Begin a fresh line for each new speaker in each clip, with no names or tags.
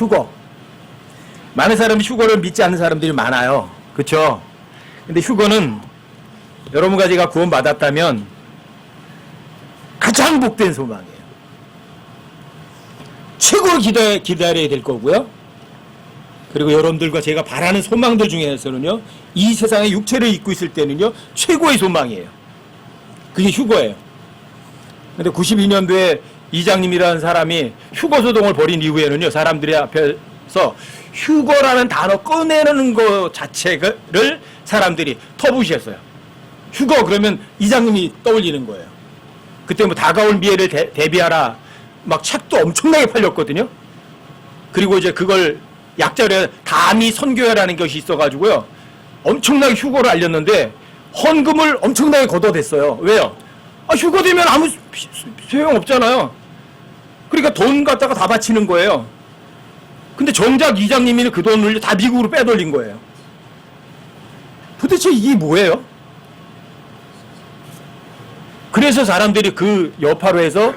휴거. 많은 사람이 휴거를 믿지 않는 사람들이 많아요. 그렇죠? 근데 휴거는 여러분과 제가 구원받았다면 가장 복된 소망이에요. 최고로 기다려야 될 거고요. 그리고 여러분들과 제가 바라는 소망들 중에서는요, 이 세상에 육체를 입고 있을 때는요, 최고의 소망이에요. 그게 휴거예요. 근데 92년도에 이장님이라는 사람이 휴거소동을 벌인 이후에는요, 사람들이 앞에서 휴거라는 단어 꺼내는 것 자체를 사람들이 터부시했어요. 휴거 그러면 이장님이 떠올리는 거예요. 그때 뭐 다가올 미래를 대비하라 막 책도 엄청나게 팔렸거든요. 그리고 이제 그걸 약자로 담이 선교회라는 것이 있어가지고요, 엄청나게 휴거를 알렸는데 헌금을 엄청나게 걷어댔어요. 왜요? 휴거되면 아무 소용 없잖아요. 그러니까 돈 갖다가 다 바치는 거예요. 근데 정작 이장님이 그 돈을 다 미국으로 빼돌린 거예요. 도대체 이게 뭐예요? 그래서 사람들이 그 여파로해서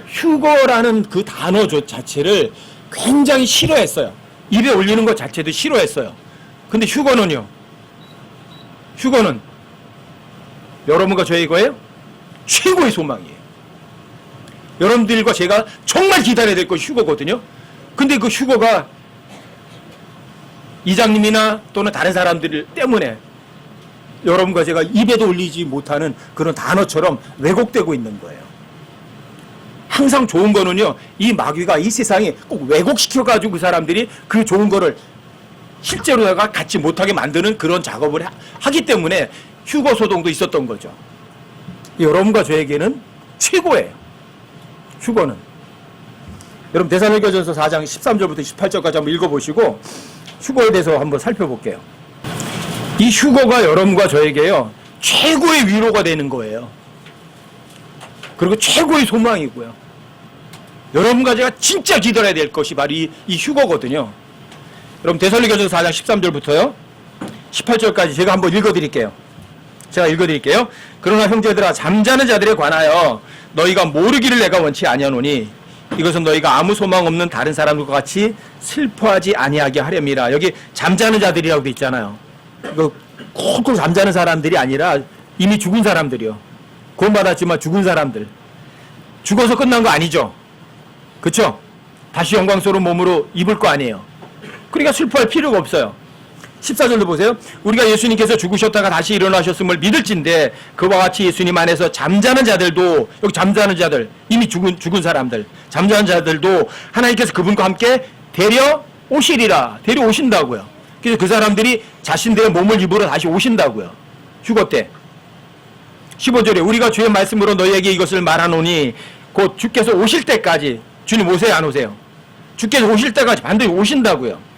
휴거라는 그 단어 자체를 굉장히 싫어했어요. 입에 올리는 것 자체도 싫어했어요. 근데 휴거는요? 휴거는 여러분과 저의 거예요? 최고의 소망이에요. 여러분들과 제가 정말 기다려야 될 건 휴거거든요. 근데 그 휴거가 이장님이나 또는 다른 사람들 때문에 여러분과 제가 입에도 올리지 못하는 그런 단어처럼 왜곡되고 있는 거예요. 항상 좋은 거는요, 이 마귀가 이 세상에 꼭 왜곡시켜가지고 그 사람들이 그 좋은 거를 실제로 내가 갖지 못하게 만드는 그런 작업을 하기 때문에 휴거 소동도 있었던 거죠. 여러분과 저에게는 최고예요. 휴거는. 여러분 데살로니가전서 4장 13절부터 18절까지 한번 읽어보시고 휴거에 대해서 한번 살펴볼게요. 이 휴거가 여러분과 저에게요, 최고의 위로가 되는 거예요. 그리고 최고의 소망이고요. 여러분과 제가 진짜 기다려야 될 것이 바로 이 휴거거든요. 여러분 데살로니가전서 4장 13절부터요 18절까지 제가 한번 읽어드릴게요. 그러나 형제들아, 잠자는 자들에 관하여 너희가 모르기를 내가 원치 아니하노니 이것은 너희가 아무 소망 없는 다른 사람들과 같이 슬퍼하지 아니하게 하렵니다. 여기 잠자는 자들이라고 돼 있잖아요. 꼭 잠자는 사람들이 아니라 이미 죽은 사람들이요. 구원받았지만 죽은 사람들. 죽어서 끝난 거 아니죠. 그쵸? 다시 영광스러운 몸으로 입을 거 아니에요. 그러니까 슬퍼할 필요가 없어요. 14절도 보세요. 우리가 예수님께서 죽으셨다가 다시 일어나셨음을 믿을진데 그와 같이 예수님 안에서 잠자는 자들도, 여기 잠자는 자들, 이미 죽은 사람들, 잠자는 자들도 하나님께서 그분과 함께 데려오신다고요. 그래서 그 사람들이 자신들의 몸을 입으러 다시 오신다고요. 휴거 때. 15절에 우리가 주의 말씀으로 너희에게 이것을 말하노니 곧 주께서 오실 때까지. 주님 오세요, 안 오세요? 주께서 오실 때까지 반드시 오신다고요.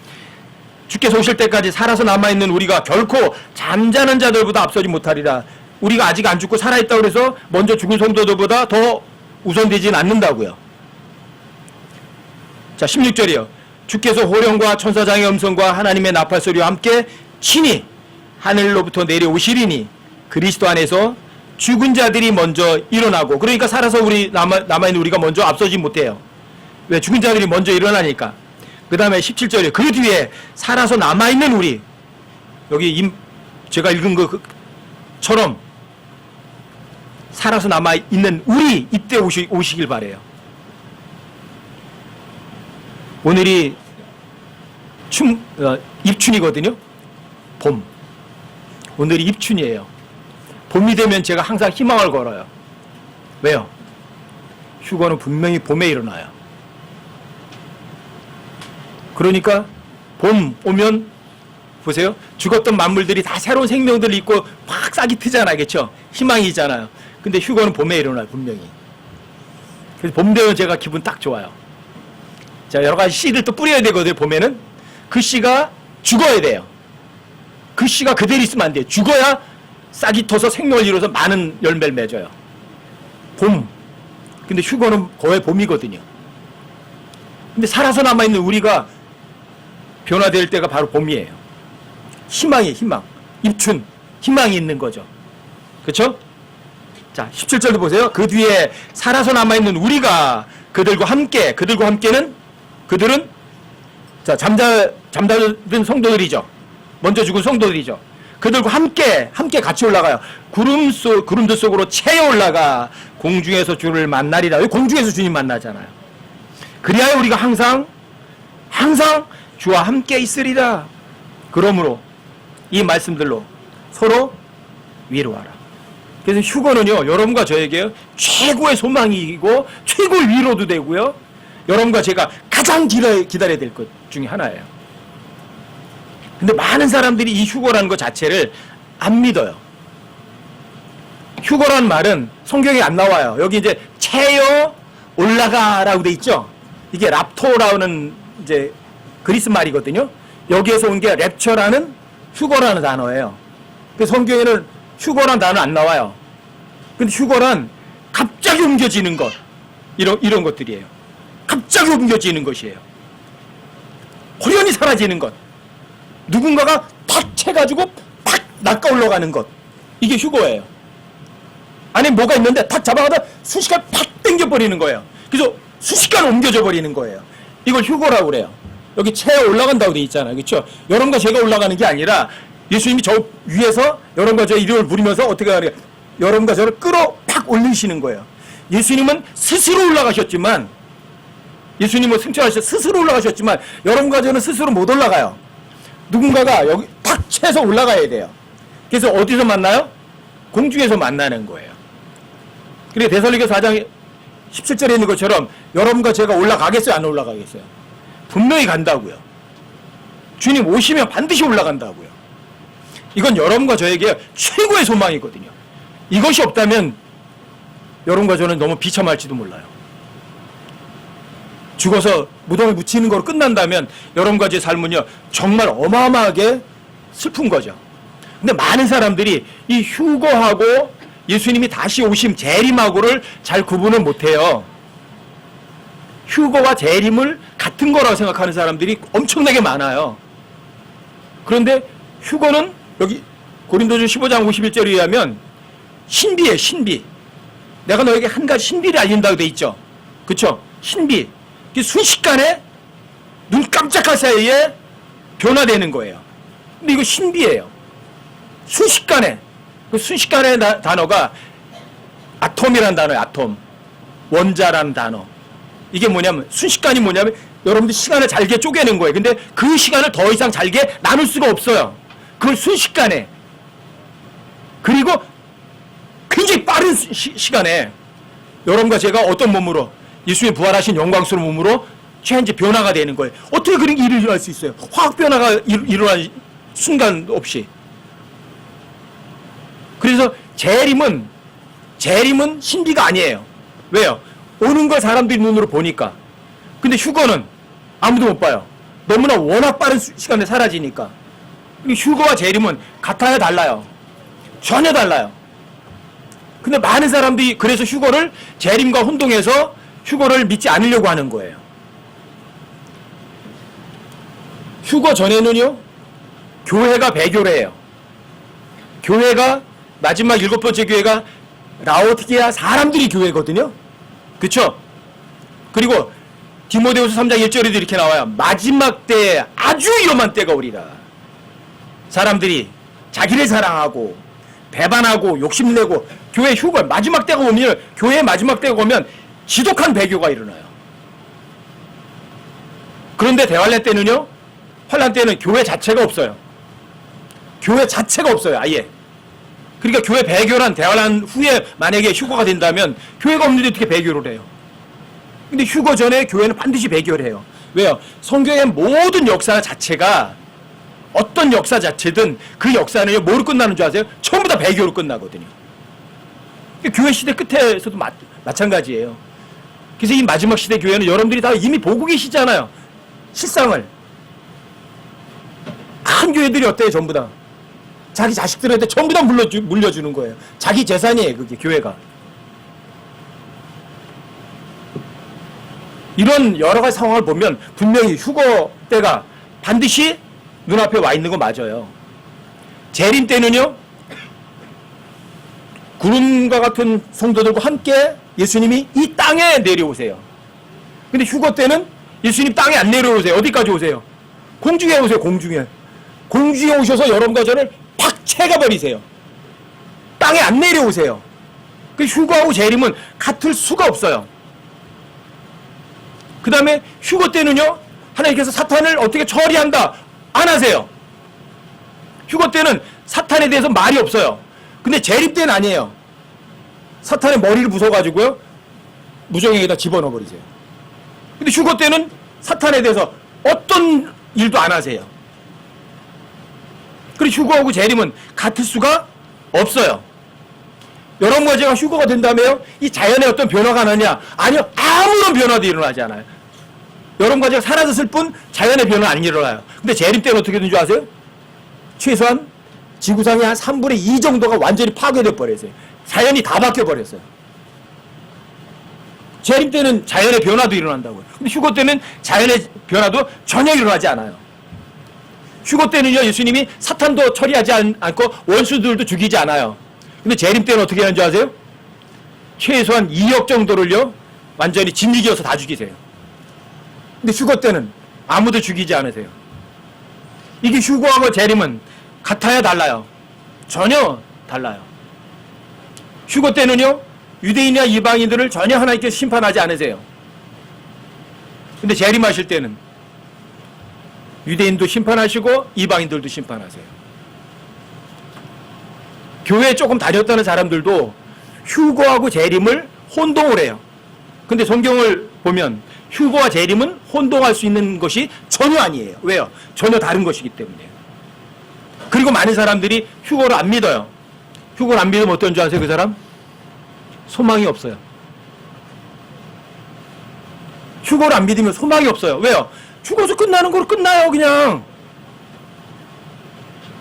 주께서 오실 때까지 살아서 남아있는 우리가 결코 잠자는 자들보다 앞서지 못하리라. 우리가 아직 안 죽고 살아있다고 해서 먼저 죽은 성도들보다 더 우선되지는 않는다고요. 자, 16절이요. 주께서 호령과 천사장의 음성과 하나님의 나팔 소리와 함께 친히 하늘로부터 내려오시리니 그리스도 안에서 죽은 자들이 먼저 일어나고, 그러니까 살아서 남아있는 우리가 먼저 앞서지 못해요. 왜? 죽은 자들이 먼저 일어나니까. 그 다음에 17절에 그 뒤에 살아서 남아있는 우리, 여기 제가 읽은 것처럼 살아서 남아있는 우리 이때 오시길 바래요. 오늘이 입춘이거든요. 봄. 오늘이 입춘이에요. 봄이 되면 제가 항상 희망을 걸어요. 왜요? 휴거는 분명히 봄에 일어나요. 그러니까 봄 오면 보세요. 죽었던 만물들이 다 새로운 생명들을 입고 막 싹이 트잖아요. 그렇죠? 희망이 있잖아요. 근데 휴거는 봄에 일어나요. 분명히. 그래서 봄 되면 제가 기분 딱 좋아요. 자, 여러 가지 씨를 또 뿌려야 되거든요. 봄에는. 그 씨가 죽어야 돼요. 그 씨가 그대로 있으면 안 돼요. 죽어야 싹이 터서 생명을 이루어서 많은 열매를 맺어요. 봄. 근데 휴거는 거의 봄이거든요. 근데 살아서 남아있는 우리가 변화될 때가 바로 봄이에요. 희망이에요, 희망. 입춘, 희망이 있는 거죠. 그렇죠? 자, 17절도 보세요. 그 뒤에 살아서 남아있는 우리가 그들과 함께는 그들은 자, 잠자는 성도들이죠. 먼저 죽은 성도들이죠. 그들과 함께 같이 올라가요. 구름들 속으로 채어 올라가 공중에서 주를 만나리라. 여기 공중에서 주님 만나잖아요. 그리하여 우리가 항상 주와 함께 있으리라. 그러므로 이 말씀들로 서로 위로하라. 그래서 휴거는요, 여러분과 저에게 최고의 소망이고 최고의 위로도 되고요, 여러분과 제가 가장 기다려야 될 것 중에 하나예요. 근데 많은 사람들이 이 휴거라는 것 자체를 안 믿어요. 휴거라는 말은 성경에 안 나와요. 여기 이제 채여 올라가라고 돼 있죠. 이게 랍토라는 이제 그리스 말이거든요. 여기에서 온 게 랩처라는 휴거라는 단어예요. 그래서 성경에는 휴거라는 단어 안 나와요. 근데 휴거란 갑자기 옮겨지는 것, 이런 것들이에요. 갑자기 옮겨지는 것이에요. 호련히 사라지는 것. 누군가가 탁 채가지고 팍 낚아 올라가는 것. 이게 휴거예요. 안에 뭐가 있는데 탁 잡아가다 순식간에 팍 당겨버리는 거예요. 그래서 순식간에 옮겨져 버리는 거예요. 이걸 휴거라고 그래요. 여기 채에 올라간다고 돼 있잖아요. 그렇죠? 여러분과 제가 올라가는 게 아니라 예수님이 저 위에서 여러분과 저 이름을 부리면서 어떻게 하는 거예요? 여러분과 저를 끌어 팍 올리시는 거예요. 예수님은 스스로 올라가셨지만, 예수님은 승천하셔서 스스로 올라가셨지만 여러분과 저는 스스로 못 올라가요. 누군가가 여기 탁 채서 올라가야 돼요. 그래서 어디서 만나요? 공중에서 만나는 거예요. 그리고 데살로니가 4장 17절에 있는 것처럼 여러분과 제가 올라가겠어요? 안 올라가겠어요? 분명히 간다고요. 주님 오시면 반드시 올라간다고요. 이건 여러분과 저에게 최고의 소망이거든요. 이것이 없다면 여러분과 저는 너무 비참할지도 몰라요. 죽어서 무덤에 묻히는 거로 끝난다면 여러분과 제 삶은요, 정말 어마어마하게 슬픈 거죠. 근데 많은 사람들이 이 휴거하고 예수님이 다시 오심 재림하고를 잘 구분을 못해요. 휴거와 재림을 같은 거라고 생각하는 사람들이 엄청나게 많아요. 그런데 휴거는 여기 고린도전 15장 51절에 의하면 신비예요, 신비. 내가 너에게 한 가지 신비를 알린다고 돼 있죠. 그쵸? 신비. 순식간에 눈 깜짝할 사이에 변화되는 거예요. 근데 이거 신비예요. 순식간에. 그 순식간의 단어가 아톰이라는 단어예요. 아톰. 원자라는 단어. 이게 뭐냐면, 순식간이 뭐냐면 여러분들 시간을 잘게 쪼개는 거예요. 근데 그 시간을 더 이상 잘게 나눌 수가 없어요. 그걸 순식간에. 그리고 굉장히 빠른 시간에 여러분과 제가 어떤 몸으로, 예수님 부활하신 영광스러운 몸으로 현재 변화가 되는 거예요. 어떻게 그런 일이 일어날 수 있어요? 화학 변화가 일어난 순간 없이. 그래서 재림은 신비가 아니에요. 왜요? 오는 걸 사람들이 눈으로 보니까. 근데 휴거는 아무도 못 봐요. 너무나 워낙 빠른 시간에 사라지니까. 휴거와 재림은 같아야 달라요. 전혀 달라요. 근데 많은 사람들이 그래서 휴거를 재림과 혼동해서 휴거를 믿지 않으려고 하는 거예요. 휴거 전에는요, 교회가 배교래예요. 교회가 마지막 7번째 교회가 라오디게아 사람들이 교회거든요. 그쵸? 그리고 디모데후서 3장 1절에도 이렇게 나와요. 마지막 때에 아주 위험한 때가 오리라. 사람들이 자기를 사랑하고 배반하고 욕심내고 교회 휴거 마지막 때가 오면, 교회의 마지막 때가 오면 지독한 배교가 일어나요. 그런데 대환란 때는요, 환란 때는 교회 자체가 없어요. 교회 자체가 없어요, 아예. 그러니까 교회 배교란 대환란 후에 만약에 휴거가 된다면 교회가 없는데 어떻게 배교를 해요? 근데 휴거 전에 교회는 반드시 배교를 해요. 왜요? 성경의 모든 역사 자체가, 어떤 역사 자체든 그 역사는요, 뭐로 끝나는 줄 아세요? 전부 다 배교로 끝나거든요. 교회 시대 끝에서도 마찬가지예요. 그래서 이 마지막 시대 교회는 여러분들이 다 이미 보고 계시잖아요. 실상을. 큰 교회들이 어때요? 전부 다. 자기 자식들한테 전부 다 물려주는 거예요. 자기 재산이에요, 그게 교회가. 이런 여러 가지 상황을 보면 분명히 휴거 때가 반드시 눈앞에 와 있는 거 맞아요. 재림 때는요, 구름과 같은 성도들과 함께 예수님이 이 땅에 내려오세요. 근데 휴거 때는 예수님 땅에 안 내려오세요. 어디까지 오세요? 공중에 오세요. 공중에 오셔서 여러분과 저를 팍 채가버리세요. 땅에 안 내려오세요. 그 휴거하고 재림은 같을 수가 없어요. 그 다음에 휴거 때는요, 하나님께서 사탄을 어떻게 처리한다 안 하세요. 휴거 때는 사탄에 대해서 말이 없어요. 근데 재림 때는 아니에요. 사탄의 머리를 부숴가지고요, 무정에게다 집어넣어 버리세요. 근데 휴거 때는 사탄에 대해서 어떤 일도 안 하세요. 그리고 휴거하고 재림은 같을 수가 없어요. 여러분과 제가 휴거가 된다며요? 이 자연에 어떤 변화가 나냐? 아니요. 아무런 변화도 일어나지 않아요. 여러분과 제가 사라졌을 뿐 자연의 변화는 안 일어나요. 근데 재림 때는 어떻게 되는 줄 아세요? 최소한 지구상의 한 3분의 2 정도가 완전히 파괴돼 버렸어요. 자연이 다 바뀌어 버렸어요. 재림 때는 자연의 변화도 일어난다고요. 근데 휴거 때는 자연의 변화도 전혀 일어나지 않아요. 휴거 때는요, 예수님이 사탄도 처리하지 않고 원수들도 죽이지 않아요. 근데 재림 때는 어떻게 하는 줄 아세요? 최소한 2억 정도를요, 완전히 진리기어서 다 죽이세요. 근데 휴거 때는 아무도 죽이지 않으세요. 이게 휴거하고 재림은 같아야 달라요? 전혀 달라요. 휴거 때는요, 유대인이나 이방인들을 전혀 하나님께서 심판하지 않으세요. 근데 재림하실 때는 유대인도 심판하시고 이방인들도 심판하세요. 교회에 조금 다녔다는 사람들도 휴거하고 재림을 혼동을 해요. 근데 성경을 보면 휴거와 재림은 혼동할 수 있는 것이 전혀 아니에요. 왜요? 전혀 다른 것이기 때문에요. 그리고 많은 사람들이 휴거를 안 믿어요. 휴거를 안 믿으면 어떤 줄 아세요? 그 사람? 소망이 없어요. 휴거를 안 믿으면 소망이 없어요. 왜요? 죽어서 끝나는 거로 끝나요, 그냥.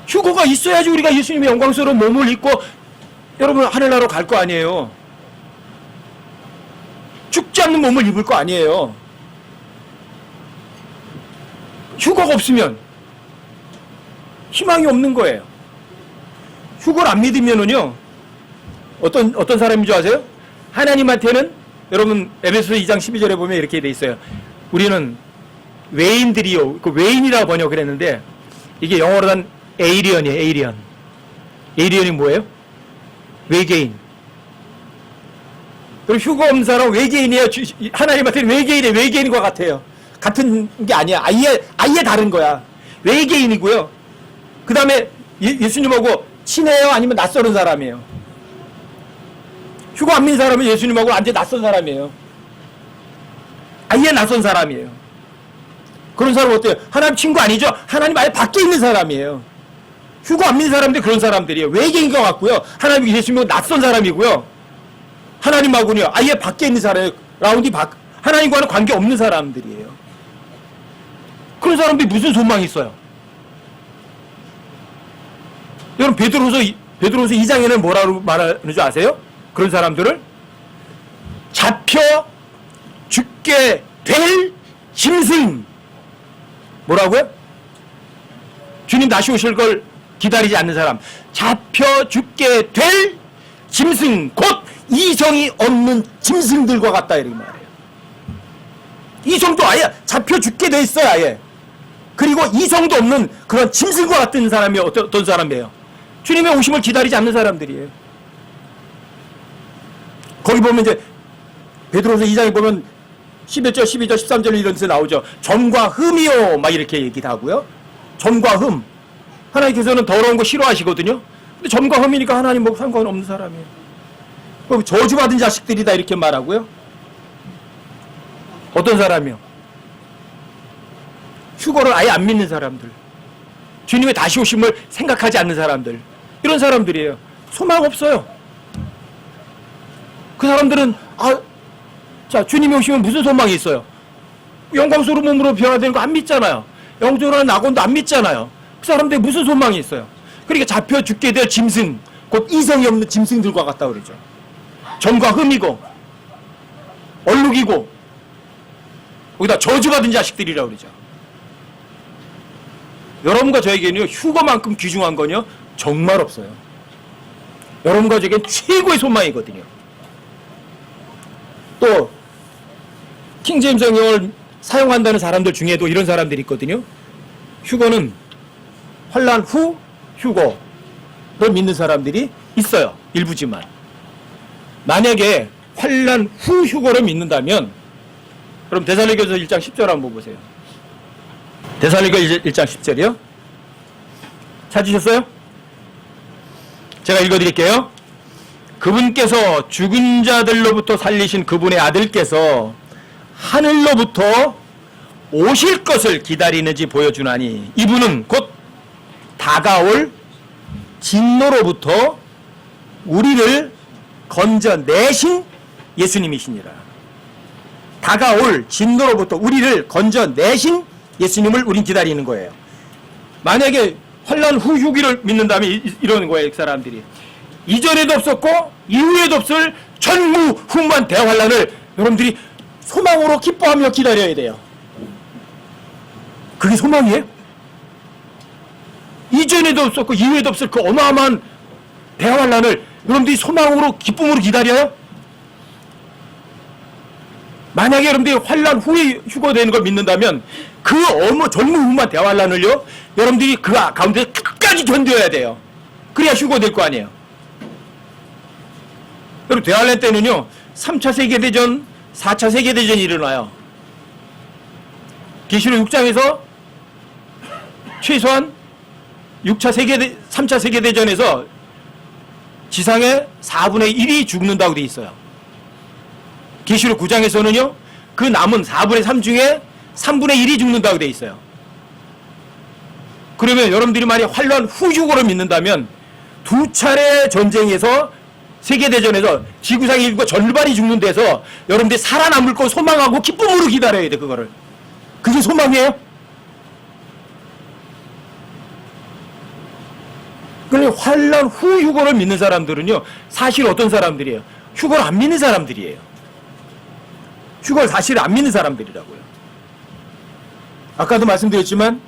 휴거가 있어야지 우리가 예수님의 영광스러운 몸을 입고 여러분 하늘나라로 갈 거 아니에요. 죽지 않는 몸을 입을 거 아니에요. 휴거가 없으면 희망이 없는 거예요. 휴거를 안 믿으면은요, 어떤 사람인 줄 아세요? 하나님한테는, 여러분 에베소서 2장 12절에 보면 이렇게 돼 있어요. 우리는 외인들이요, 그 외인이라고 번역을 했는데 이게 영어로는 에이리언이에요. 에이리언이 뭐예요? 외계인. 그리고 휴거 없는 사람은 외계인이에요. 하나님한테는 외계인과 같아요. 같은 게 아니야. 아예 다른 거야. 외계인이고요. 그 다음에 예수님하고 친해요? 아니면 낯설은 사람이에요? 휴거 안 믿는 사람은 예수님하고 완전 낯선 사람이에요. 아예 낯선 사람이에요. 그런 사람 어때요? 하나님 친구 아니죠? 하나님 아예 밖에 있는 사람이에요. 휴거 안 믿는 사람들이 그런 사람들이에요. 외계인 것 같고요. 하나님 예수님하고 낯선 사람이고요. 하나님하고는요, 아예 밖에 있는 사람이에요. 하나님과는 관계 없는 사람들이에요. 그런 사람들이 무슨 소망이 있어요? 여러분, 베드로서 2장에는 뭐라고 말하는 줄 아세요? 그런 사람들을 잡혀 죽게 될 짐승. 뭐라고요? 주님 다시 오실 걸 기다리지 않는 사람. 잡혀 죽게 될 짐승, 곧 이성이 없는 짐승들과 같다, 이렇게 말해요. 이성도 아예 잡혀 죽게 돼 있어요, 아예. 그리고 이성도 없는 그런 짐승과 같은 사람이 어떤 사람이에요? 주님의 오심을 기다리지 않는 사람들이에요. 거기 보면 이제 베드로서 2장에 보면 11절, 12절, 13절 이런 데서 나오죠. 점과 흠이요, 막 이렇게 얘기도 하고요. 점과 흠. 하나님께서는 더러운 거 싫어하시거든요. 근데 점과 흠이니까 하나님 뭐 상관없는 사람이에요. 그럼 저주받은 자식들이다 이렇게 말하고요. 어떤 사람이요? 휴거를 아예 안 믿는 사람들. 주님의 다시 오심을 생각하지 않는 사람들. 이런 사람들이에요. 소망 없어요. 그 사람들은 자, 주님이 오시면 무슨 소망이 있어요? 영광스러운 몸으로 변화되는 거 안 믿잖아요. 영존하는 낙원도 안 믿잖아요. 그 사람들이 무슨 소망이 있어요? 그러니까 잡혀 죽게 될 짐승, 곧 이성이 없는 짐승들과 같다 그러죠. 점과 흠이고 얼룩이고 거기다 저주받은 자식들이라고 그러죠. 여러분과 저에게는요, 휴거만큼 귀중한 건요 정말 없어요. 여러분과 저에게는 최고의 소망이거든요. 또 킹제임스 성경을 사용한다는 사람들 중에도 이런 사람들이 있거든요. 휴거는 환란 후 휴거를 믿는 사람들이 있어요. 일부지만. 만약에 환란 후 휴거를 믿는다면 그럼 데살로니가서 1장 10절 한번 보세요. 데살로니가 1장 10절이요. 찾으셨어요? 제가 읽어드릴게요. 그분께서 죽은 자들로부터 살리신 그분의 아들께서 하늘로부터 오실 것을 기다리는지 보여주나니 이분은 곧 다가올 진노로부터 우리를 건져내신 예수님이시니라. 다가올 진노로부터 우리를 건져내신 예수님을 우린 기다리는 거예요. 만약에 환란 후 휴기를 믿는다면 이러는 거예요. 사람들이. 이전에도 없었고 이후에도 없을 전무후무한 대환란을 여러분들이 소망으로 기뻐하며 기다려야 돼요. 그게 소망이에요? 이전에도 없었고 이후에도 없을 그 어마어마한 대환란을 여러분들이 소망으로 기쁨으로 기다려요? 만약에 여러분들이 환란 후에 휴거되는 걸 믿는다면 그 전무후무한 대환란을요 여러분들이 그 가운데 끝까지 견뎌야 돼요. 그래야 휴거될 거 아니에요. 여러분 대환란 때는요 3차 세계대전, 4차 세계대전이 일어나요. 계시록 6장에서 최소한 3차 세계대전에서 지상의 4분의 1이 죽는다고 돼 있어요. 계시록 9장에서는요 그 남은 4분의 3 중에 3분의 1이 죽는다고 돼 있어요. 그러면 여러분들이 만약 환란 후 휴거를 믿는다면 두 차례 전쟁에서 세계대전에서 지구상의 인구가 절반이 죽는 데서 여러분들이 살아남을 거 소망하고 기쁨으로 기다려야 돼. 그거를. 그게 소망이에요? 그런데 환란 후 휴거를 믿는 사람들은요 사실 어떤 사람들이에요? 휴거를 안 믿는 사람들이에요. 휴거를 사실 안 믿는 사람들이라고요. 아까도 말씀드렸지만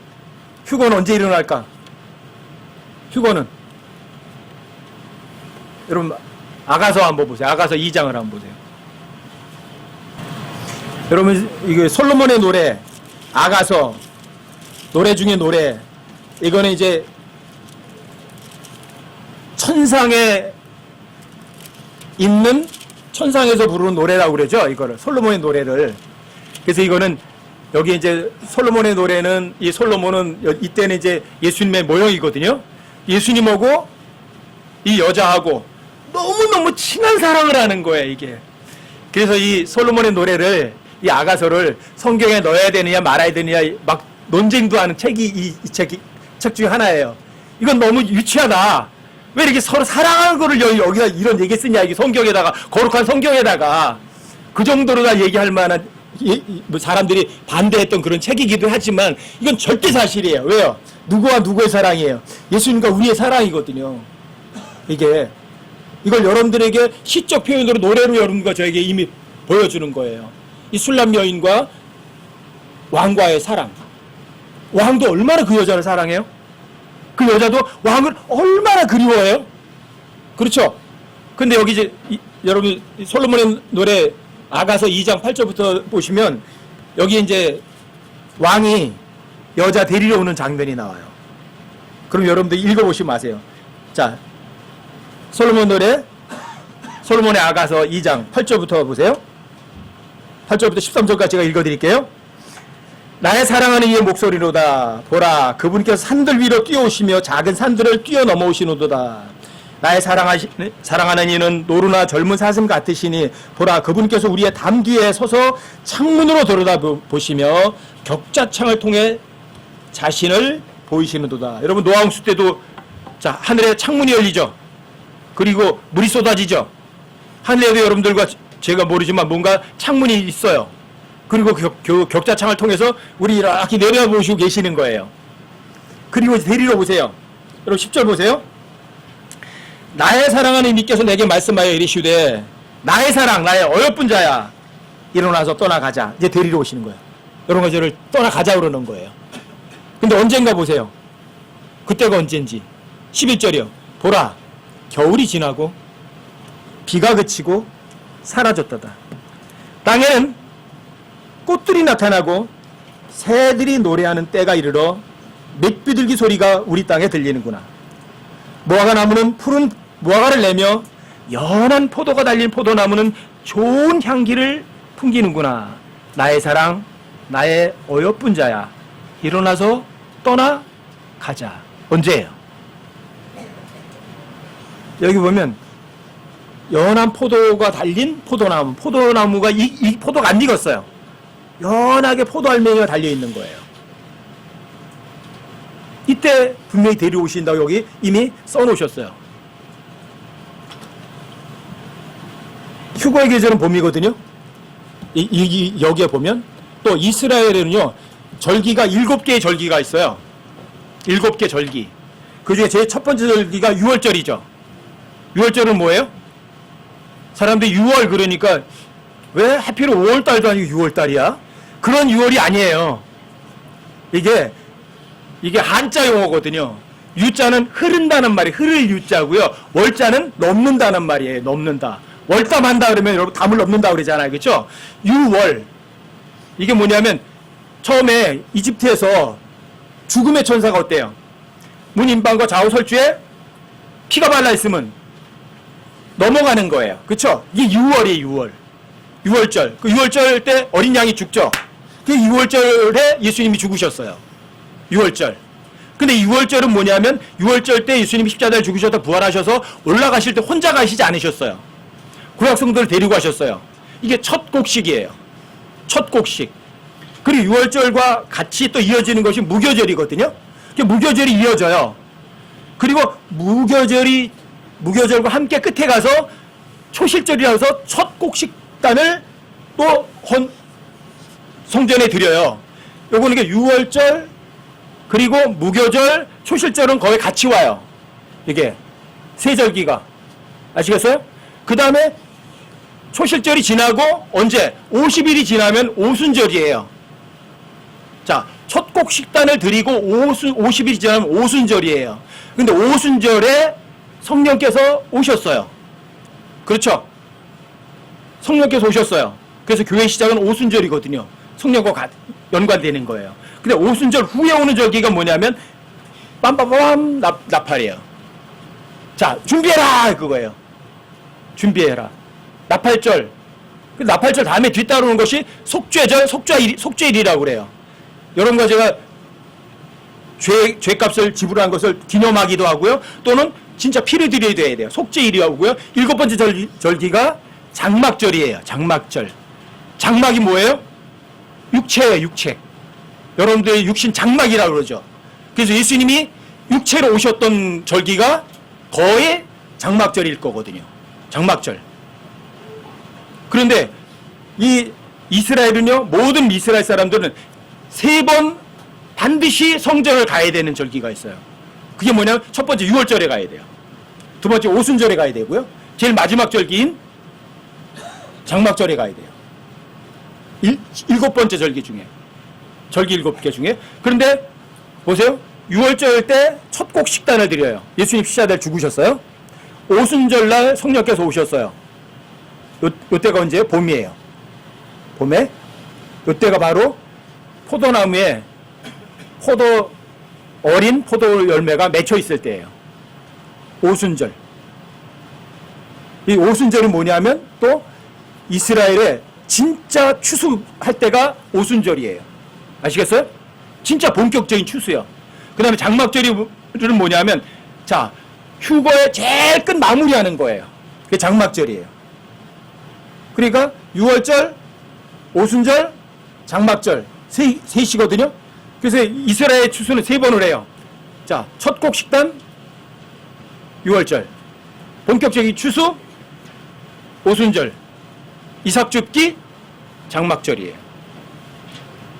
휴거는 언제 일어날까? 휴거는 여러분 아가서 한번 보세요. 아가서 2장을 한번 보세요. 여러분 이게 솔로몬의 노래 아가서 노래 중에 노래 이거는 이제 천상에 있는 천상에서 부르는 노래라고 그러죠. 이거를 솔로몬의 노래를. 그래서 이거는 여기 이제 솔로몬의 노래는 이 솔로몬은 이때는 이제 예수님의 모형이거든요. 예수님하고 이 여자하고 너무너무 친한 사랑을 하는 거예요, 이게. 그래서 이 솔로몬의 노래를 이 아가서를 성경에 넣어야 되느냐 말아야 되느냐 막 논쟁도 하는 책이 이 책 중에 하나예요. 이건 너무 유치하다. 왜 이렇게 서로 사랑하는 거를 여기다 이런 얘기 쓰냐, 이게 성경에다가, 거룩한 성경에다가. 그 정도로 다 얘기할 만한, 사람들이 반대했던 그런 책이기도 하지만, 이건 절대 사실이에요. 왜요? 누구와 누구의 사랑이에요? 예수님과 우리의 사랑이거든요. 이게. 이걸 여러분들에게 시적 표현으로 노래로 여러분과 저에게 이미 보여주는 거예요. 이 술람 여인과 왕과의 사랑. 왕도 얼마나 그 여자를 사랑해요? 그 여자도 왕을 얼마나 그리워해요? 그렇죠? 근데 여기 이제 여러분 솔로몬의 노래 아가서 2장 8절부터 보시면 여기 이제 왕이 여자 데리러 오는 장면이 나와요. 그럼 여러분들 읽어보시면 아세요. 자, 솔로몬 노래 솔로몬의 아가서 2장 8절부터 보세요. 8절부터 13절까지 제가 읽어드릴게요. 나의 사랑하는 이의 목소리로다. 보라, 그분께서 산들 위로 뛰어오시며 작은 산들을 뛰어넘어 오시노도다. 나의 사랑하는 이는 노루나 젊은 사슴 같으시니 보라, 그분께서 우리의 담 뒤에 서서 창문으로 들여다보시며 격자창을 통해 자신을 보이시는도다. 여러분 노아홍수 때도 자 하늘에 창문이 열리죠. 그리고 물이 쏟아지죠. 하늘에도 여러분들과 제가 모르지만 뭔가 창문이 있어요. 그리고 그 격자창을 통해서 우리 이렇게 내려보시고 계시는 거예요. 그리고 데리러 보세요. 여러분 10절 보세요. 나의 사랑하는 이께서 내게 말씀하여 이르시되 나의 사랑 나의 어여쁜 자야 일어나서 떠나가자. 이제 데리러 오시는 거예요. 여러분 저를 떠나가자 그러는 거예요. 근데 언젠가 보세요. 그때가 언젠지 11절이요. 보라, 겨울이 지나고 비가 그치고 사라졌다다. 땅에는 꽃들이 나타나고 새들이 노래하는 때가 이르러 맥비둘기 소리가 우리 땅에 들리는구나. 무화과 나무는 푸른 무화과를 내며 연한 포도가 달린 포도나무는 좋은 향기를 풍기는구나. 나의 사랑, 나의 어여쁜 자야. 일어나서 떠나가자. 언제예요? 여기 보면 연한 포도가 달린 포도나무, 포도나무가 이 포도가 안 익었어요. 연하게 포도 알맹이가 달려있는 거예요. 이때 분명히 데려오신다고 여기 이미 써놓으셨어요. 휴거의 계절은 봄이거든요. 여기에 보면 또 이스라엘에는요 절기가 7개의 절기가 있어요. 7개 절기. 그 중에 제일 첫 번째 절기가 6월절이죠. 6월절은 뭐예요? 사람들이 6월 그러니까 왜 하필 5월달도 아니고 6월달이야? 그런 6월이 아니에요. 이게 한자 용어거든요. 유자는 흐른다는 말이 흐를 유자고요. 월자는 넘는다는 말이에요. 넘는다. 월담한다 그러면 여러분 담을 넘는다 그러잖아요. 그렇죠? 6월. 이게 뭐냐면 처음에 이집트에서 죽음의 천사가 어때요? 문인방과 좌우설주에 피가 발라 있으면 넘어가는 거예요. 그렇죠? 이게 6월이에요. 6월. 6월절. 그 6월절 때 어린 양이 죽죠. 그 6월절에 예수님이 죽으셨어요. 6월절. 근데 6월절은 뭐냐면 6월절 때 예수님이 십자가에 죽으셨다 부활하셔서 올라가실 때 혼자 가시지 않으셨어요. 구약 성도를 데리고 가셨어요. 이게 첫 곡식이에요. 첫 곡식. 그리고 6월절과 같이 또 이어지는 것이 무교절이거든요. 무교절이 이어져요. 그리고 무교절과 함께 끝에 가서 초실절이라서 첫 곡식단을 또 성전에 드려요. 요거는 6월절 그리고 무교절, 초실절은 거의 같이 와요. 이게 세 절기가. 아시겠어요? 그 다음에 초실절이 지나고 언제? 50일이 지나면 오순절이에요. 자, 첫 곡식단을 드리고 50일이 지나면 오순절이에요. 근데 오순절에 성령께서 오셨어요. 그렇죠? 성령께서 오셨어요. 그래서 교회 시작은 오순절이거든요. 성령과 연관되는 거예요. 근데 오순절 후에 오는 절기가 뭐냐면 빰빰빰 나팔이에요. 자, 준비해라 그거예요. 준비해라. 나팔절. 그 나팔절 다음에 뒤따르는 것이 속죄절, 속죄일이라고 그래요. 여러분과 제가 죄값을 지불한 것을 기념하기도 하고요. 또는 진짜 피를 드려야 돼요. 속죄일이라고요. 7번째 절기가 장막절이에요. 장막절. 장막이 뭐예요? 육체예요. 육체. 여러분들의 육신 장막이라고 그러죠. 그래서 예수님이 육체로 오셨던 절기가 거의 장막절일 거거든요. 장막절. 그런데 이 이스라엘은요, 모든 이스라엘 사람들은 3번 반드시 성전을 가야 되는 절기가 있어요. 그게 뭐냐면 첫 번째 6월절에 가야 돼요. 두 번째 오순절에 가야 되고요. 제일 마지막 절기인 장막절에 가야 돼요. 7번째 절기 중에. 절기 7개 중에. 그런데 보세요. 6월절 때 첫 곡 식단을 드려요. 예수님 십자가에 죽으셨어요. 오순절날 성령께서 오셨어요. 요때가 언제예요? 봄이에요. 봄에 요때가 바로 포도나무에 어린 포도 열매가 맺혀 있을 때예요. 오순절. 이 오순절이 뭐냐면 또 이스라엘의 진짜 추수할 때가 오순절이에요. 아시겠어요? 진짜 본격적인 추수요. 그 다음에 장막절은 뭐냐면, 자, 휴거의 제일 끝 마무리하는 거예요. 그게 장막절이에요. 그러니까 6월절, 오순절, 장막절, 셋이거든요. 그래서 이스라엘 추수는 3번을 해요. 자, 첫 곡 식단, 6월절. 본격적인 추수, 오순절. 이삭 줍기, 장막절이에요.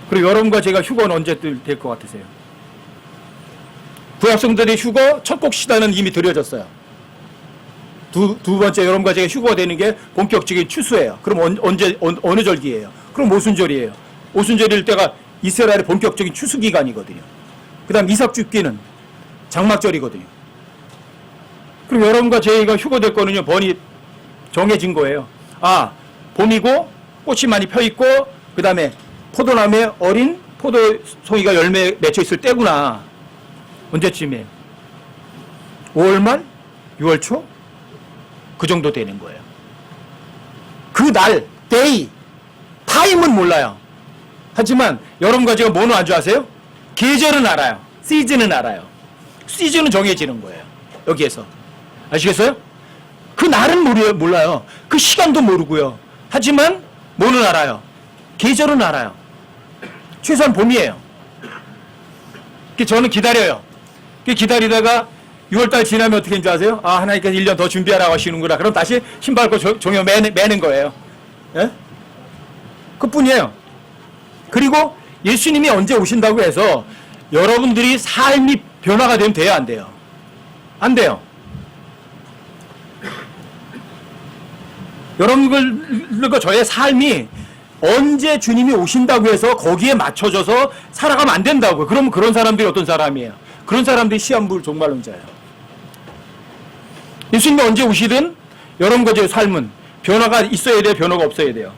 그리고 여러분과 제가 휴거는 언제 될 것 같으세요? 구약성들의 휴거 첫 곡 시단은 이미 드려졌어요. 두 번째 여러분과 제가 휴거가 되는 게 본격적인 추수예요. 그럼 어느 절기예요? 그럼 오순절이에요. 오순절일 때가 이스라엘의 본격적인 추수 기간이거든요. 그 다음 이삭 줍기는 장막절이거든요. 그럼 여러분과 저희가 휴거될 거는요, 번이 정해진 거예요. 아, 봄이고 꽃이 많이 펴있고 그 다음에 포도나무에 어린 포도송이가 열매 맺혀 있을 때구나. 언제쯤이에요? 5월 말? 6월 초? 그 정도 되는 거예요. 그 날, 데이, 타임은 몰라요. 하지만 여러분과 제가 뭐는 안 좋아하세요? 계절은 알아요. 시즌은 알아요. 시즌은 정해지는 거예요. 여기에서. 아시겠어요? 그 날은 몰라요. 그 시간도 모르고요. 하지만 뭐는 알아요? 계절은 알아요. 최소한 봄이에요. 저는 기다려요. 기다리다가 6월달 지나면 어떻게 하는지 아세요? 아, 하나님께서 1년 더 준비하라고 하시는구나. 그럼 다시 신발 고 종여 매는 거예요. 예? 그뿐이에요. 그리고 예수님이 언제 오신다고 해서 여러분들이 삶이 변화가 되면 돼요, 안 돼요? 안 돼요. 여러분들과 저의 삶이 언제 주님이 오신다고 해서 거기에 맞춰져서 살아가면 안 된다고요. 그러면 그런 사람들이 어떤 사람이에요? 그런 사람들이 시한부 종말론자예요. 예수님이 언제 오시든 여러분과 저의 삶은 변화가 있어야 돼요? 변화가 없어야 돼요?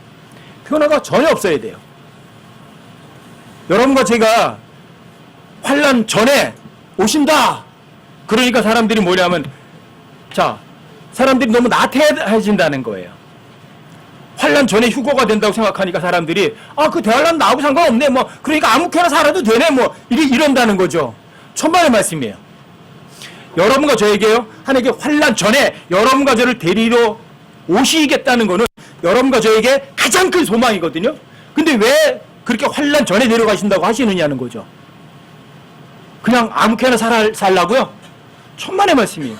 변화가 전혀 없어야 돼요. 여러분과 제가 환난 전에 오신다. 그러니까 사람들이 뭐냐면, 자, 사람들이 너무 나태해진다는 거예요. 환난 전에 휴거가 된다고 생각하니까 사람들이, 아, 그 대환란 나하고 상관없네. 뭐, 그러니까 아무렇게나 살아도 되네. 뭐, 이런다는 거죠. 천만의 말씀이에요. 여러분과 저에게요, 하나님께 환난 전에 여러분과 저를 데리러 오시겠다는 거는 여러분과 저에게 가장 큰 소망이거든요. 근데 왜 그렇게 환난 전에 데려가신다고 하시느냐는 거죠. 그냥 아무렇게나 살라고요? 천만의 말씀이에요.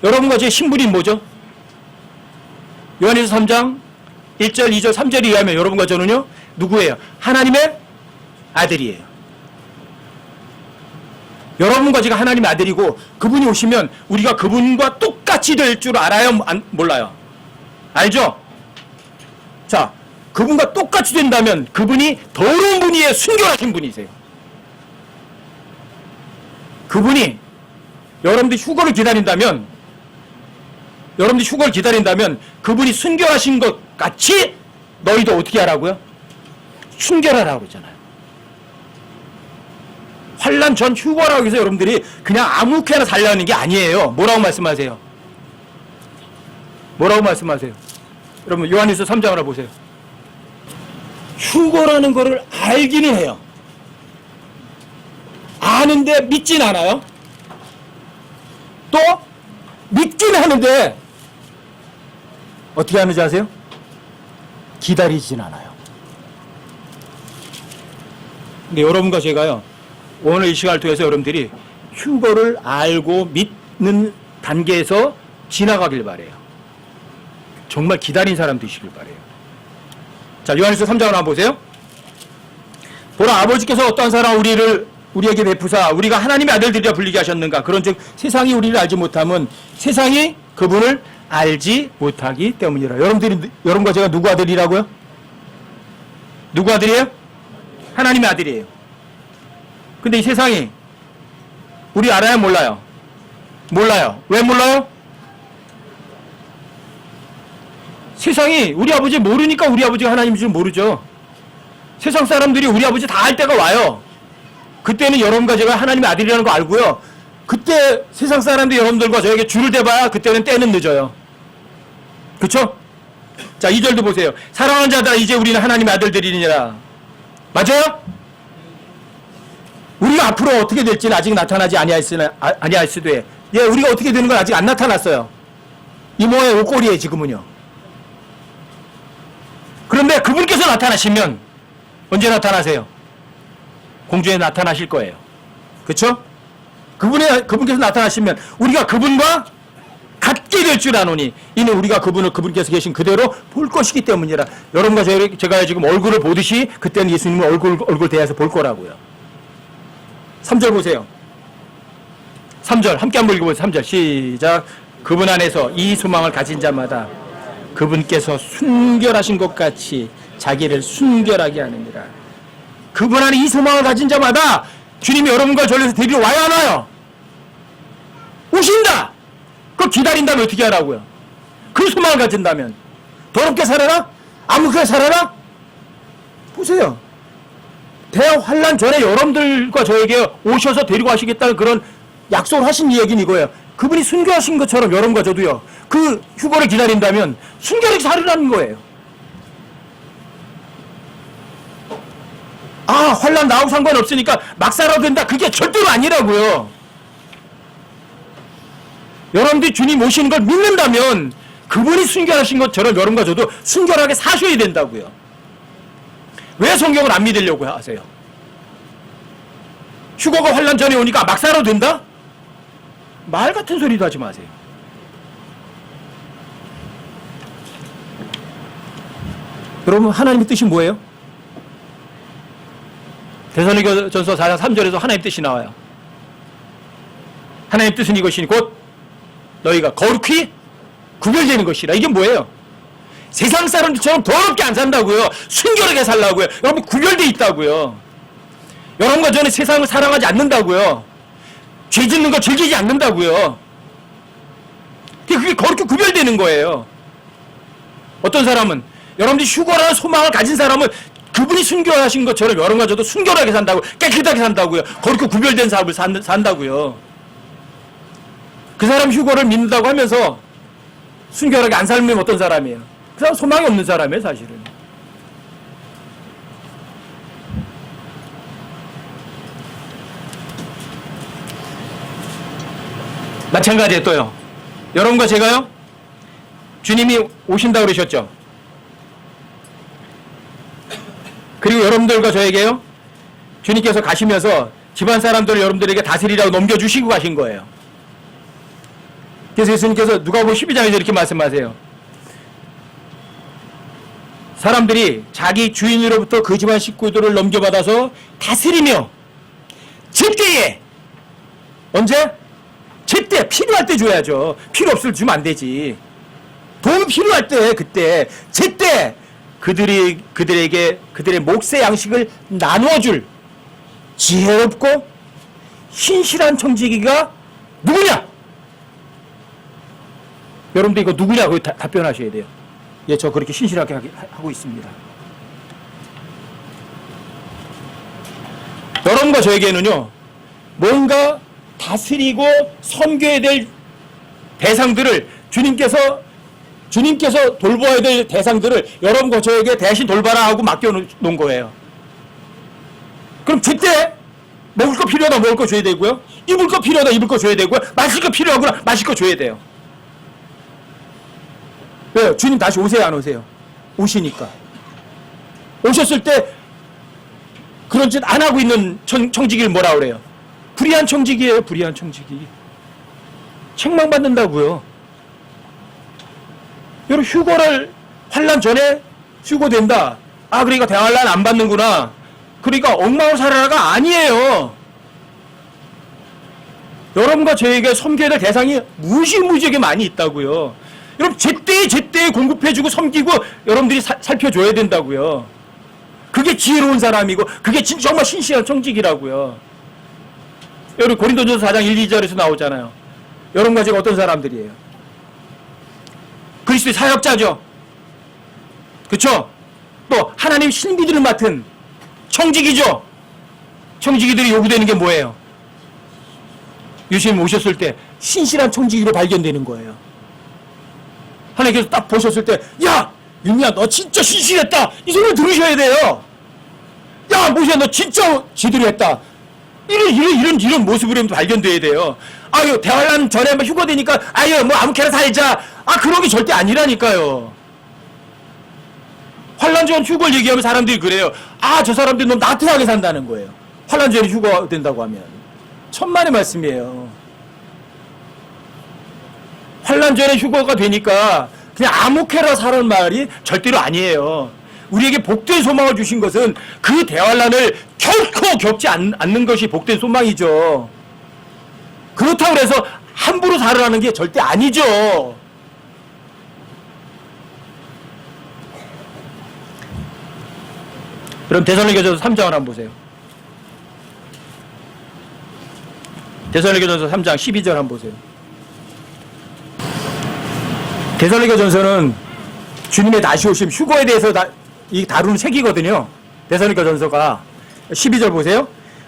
여러분과 제 신분이 뭐죠? 요한일서 3장 1절, 2절, 3절에 의하면 여러분과 저는요, 누구예요? 하나님의 아들이에요. 여러분과 제가 하나님의 아들이고 그분이 오시면 우리가 그분과 똑같이 될 줄 알아요? 몰라요? 알죠? 자, 그분과 똑같이 된다면 그분이 더러운 분이에요? 순결하신 분이세요? 그분이 여러분들이 휴거를 기다린다면 그분이 순결하신 것 같이 너희도 어떻게 하라고요? 순결하라고 그러잖아요. 환난 전 휴거라고 해서 여러분들이 그냥 아무렇게나 살려는 게 아니에요. 뭐라고 말씀하세요? 뭐라고 말씀하세요? 여러분 요한일서 3장을 보세요. 휴거라는 거를 알기는 해요. 아는데 믿진 않아요. 또 믿긴 하는데 어떻게 하는지 아세요? 기다리진 않아요. 근데 여러분과 제가요, 오늘 이 시간을 통해서 여러분들이 휴거를 알고 믿는 단계에서 지나가길 바래요. 정말 기다린 사람 되시길 바래요. 자, 요한일서 3장을 한번 보세요. 보라, 아버지께서 어떠한 사람 우리에게 베푸사 우리가 하나님의 아들들이라 불리게 하셨는가. 그런즉 세상이 우리를 알지 못하면 세상이 그분을 알지 못하기 때문이라. 여러분과 제가 누구 아들이라고요? 누구 아들이에요? 하나님의 아들이에요. 근데 이 세상이 우리 알아요? 몰라요? 몰라요. 왜 몰라요? 세상이 우리 아버지 모르니까 우리 아버지가 하나님인 줄 모르죠. 세상 사람들이 우리 아버지 다 알 때가 와요. 그때는 여러분과 제가 하나님의 아들이라는 거 알고요. 그때 세상 사람들이 여러분들과 저에게 줄을 대봐야 그때는 때는 늦어요. 그쵸? 자, 2절도 보세요. 사랑하는 자들아 이제 우리는 하나님의 아들들이니라. 맞아요? 우리가 앞으로 어떻게 될지는 아직 나타나지 아니할 수도 해. 예, 우리가 어떻게 되는 건 아직 안 나타났어요. 이모의 옷걸이에 지금은요. 그런데 그분께서 나타나시면 언제 나타나세요? 공중에 나타나실 거예요. 그렇죠? 그분께서 나타나시면 우리가 그분과 같게 될 줄 아노니 이는 우리가 그분께서 계신 그대로 볼 것이기 때문이라. 여러분과 제가 지금 얼굴을 보듯이 그때는 예수님을 얼굴 대해서 볼 거라고요. 3절 보세요. 3절 함께 한번 읽어보세요. 3절 시작. 그분 안에서 이 소망을 가진 자마다 그분께서 순결하신 것 같이 자기를 순결하게 하느니라. 그분 안에 이 소망을 가진 자마다 주님이 여러분과 저를 데리러 와야 하나요? 오신다! 그거 기다린다면 어떻게 하라고요? 그 소망을 가진다면 더럽게 살아라? 아무렇게 살아라? 보세요. 대환란 전에 여러분들과 저에게 오셔서 데리고 가시겠다는 그런 약속을 하신 얘기는 이거예요. 그분이 순교하신 것처럼 여러분과 저도요. 그 휴거를 기다린다면 순결하게 살으라는 거예요. 아, 환란 나하고 상관없으니까 막 살아도 된다. 그게 절대로 아니라고요. 여러분들이 주님 오시는 걸 믿는다면 그분이 순결하신 것처럼 여러분과 저도 순결하게 사셔야 된다고요. 왜 성경을 안 믿으려고 하세요? 휴거가 환란 전에 오니까 막 살아도 된다? 말 같은 소리도 하지 마세요. 여러분, 하나님의 뜻이 뭐예요? 데살로니가전서 4장 3절에서 하나님의 뜻이 나와요. 하나님의 뜻은 이것이니 곧 너희가 거룩히 구별되는 것이라. 이게 뭐예요? 세상 사람들처럼 더럽게 안 산다고요. 순결하게 살라고요. 여러분, 구별되어 있다고요. 여러분과 저는 세상을 사랑하지 않는다고요. 죄 짓는 거 즐기지 않는다고요. 그게 거룩히 구별되는 거예요. 어떤 사람은, 여러분들이 휴거라는 소망을 가진 사람은 그분이 순결하신 것처럼 여러분과 저도 순결하게 산다고, 깨끗하게 산다고요. 거룩히 구별된 삶을 산다고요. 그 사람 휴거를 믿는다고 하면서 순결하게 안 살면 어떤 사람이에요? 그 사람 소망이 없는 사람이에요, 사실은. 마찬가지에 또요. 여러분과 제가요, 주님이 오신다고 그러셨죠? 그리고 여러분들과 저에게요, 주님께서 가시면서 집안 사람들을 여러분들에게 다스리라고 넘겨주시고 가신 거예요. 그래서 예수님께서 누가복음 12장에서 이렇게 말씀하세요. 사람들이 자기 주인으로부터 그 집안 식구들을 넘겨받아서 다스리며 제때에, 언제? 제때, 필요할 때 줘야죠. 필요 없을 때 주면 안 되지. 도움이 필요할 때, 그때 제때 그들에게 그들의 몫의 양식을 나누어줄 지혜롭고 신실한 청지기가 누구냐? 여러분들 이거 누구냐고 답변하셔야 돼요. 예, 저 그렇게 신실하게 하고 있습니다. 여러분과 저에게는요, 뭔가 다스리고 섬겨야 될 대상들을 주님께서 돌보아야 될 대상들을 여러분과 저에게 대신 돌봐라 하고 맡겨놓은 거예요. 그럼 그때 먹을 거 필요하다 먹을 거 줘야 되고요. 입을 거 필요하다 입을 거 줘야 되고요. 마실 거 필요하구나 마실 거 줘야 돼요. 왜요? 주님 다시 오세요 안 오세요? 오시니까. 오셨을 때 그런 짓 안 하고 있는 청지기를 뭐라 그래요? 불의한 청지기예요. 불의한 청지기. 책망받는다고요. 여러분, 휴거를 환란 전에 휴거된다. 아, 그러니까 대환란 안 받는구나. 그러니까 엉망으로 살아라가 아니에요. 여러분과 저에게 섬겨야 될 대상이 무시무지하게 많이 있다고요. 여러분, 제때에 공급해주고 섬기고 여러분들이 살펴줘야 된다고요. 그게 지혜로운 사람이고 그게 정말 신실한 청지기라고요. 여러분, 고린도전서 4장 1, 2절에서 나오잖아요. 여러분과 제가 어떤 사람들이에요? 그리스도의 사역자죠. 그렇죠? 또 하나님 신비들을 맡은 청지기죠. 청지기들이 요구되는 게 뭐예요? 예수님 오셨을 때 신실한 청지기로 발견되는 거예요. 하나님께서 딱 보셨을 때, 야, 윤미야, 너 진짜 신실했다. 이 소리를 들으셔야 돼요. 야, 모세야, 너 진짜 제대로 했다. 이런 모습으로 발견돼야 돼요. 아유, 대환란 전에 한번 휴거되니까, 아유, 뭐 아무렇게나 살자. 아, 그런 게 절대 아니라니까요. 환란 전 휴거를 얘기하면 사람들이 그래요. 아, 저 사람들이 너무 나태하게 산다는 거예요. 환란 전에 휴거된다고 하면. 천만의 말씀이에요. 환란 전에 휴거가 되니까 그냥 아무렇게나 사는 말이 절대로 아니에요. 우리에게 복된 소망을 주신 것은 그 대환란을 결코 겪지 않는 것이 복된 소망이죠. 그렇다고 해서 함부로 살으라는 게 절대 아니죠. 그럼 데살로니가전서 3장을 한번 보세요. 데살로니가전서 3장 12절 한번 보세요. 데살로니가전서는 주님의 다시 오심 휴거에 대해서 다루는 책이거든요. 데살로니가전서가. 12절 보세요.